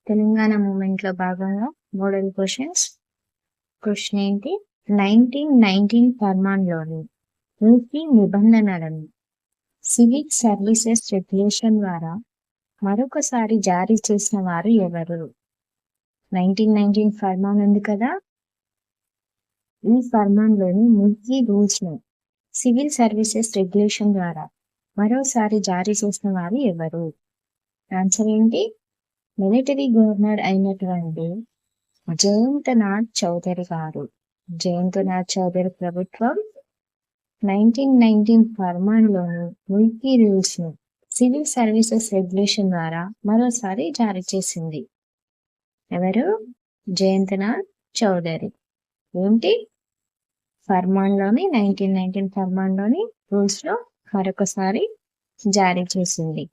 Telangana movement లో భాగంగా model questions. Question ఏంటి? 1919 ఫర్మాన్లోని నీతి నిబంధనలను సివిల్ సర్వీసెస్ రెగ్యులేషన్ ద్వారా మరొకసారి జారీ చేసిన వారు ఎవరు? 1919 ఫర్మాన్ ఉంది కదా, ఈ ఫర్మాన్లోని మిలిటరీ రూల్స్ ను సివిల్ సర్వీసెస్ రెగ్యులేషన్ ద్వారా మరోసారి జారీ చేసిన వారు ఎవరు? ఆన్సర్ ఏంటి? మిలిటరీ గవర్నర్ అయినటువంటి జయంతనాథ్ చౌదరి గారు. జయంతనాథ్ చౌదరి ప్రభుత్వం 1919 ఫర్మాన్లోని మిలిటరీ రూల్స్ ను సివిల్ సర్వీసెస్ రెగ్యులేషన్ ద్వారా మరోసారి జారీ చేసింది. ఎవరు? జయంతనాథ్ చౌదరి. ఏంటి? ఫర్మాన్లోని 1919 ఫర్మాన్లోని రూల్స్ లో మరొకసారి జారీ చేసింది.